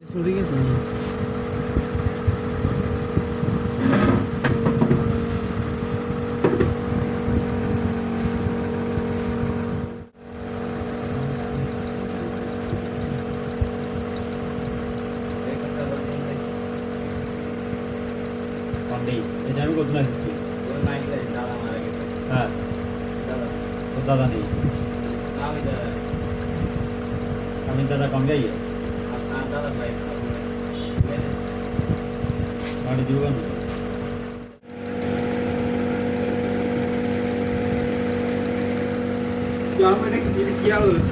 সরে গেছে এটা আমি করতে লাগছি হ্যাঁ তো দাদা নেই আমি দাদা কম যাই গাড়ি দিব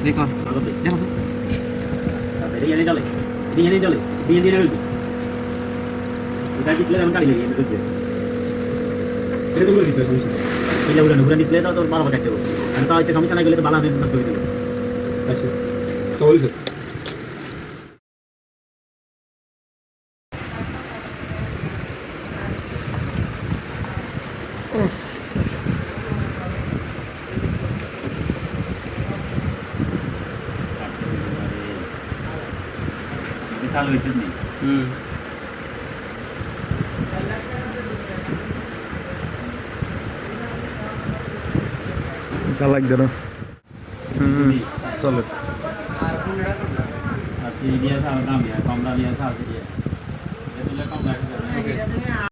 देखो देखो सर ये नहीं डाले ये नहीं डाले ये नहीं डाले এটা ডিসপ্লে আমি কাটি লাগি এটা তো এটা তো ডিসপ্লে সমস্যা এটা উড়ানো ডিসপ্লে দাও তো 12 কাটতে হবে আমি তো হচ্ছে সমস্যা না গেলে তো বালা আমি নষ্ট হয়ে যাবে আচ্ছা চল चालू है नहीं ऐसा लाइक देना चलो अब ये दिया था दाम है कम दाम दिया था ये तो कम रख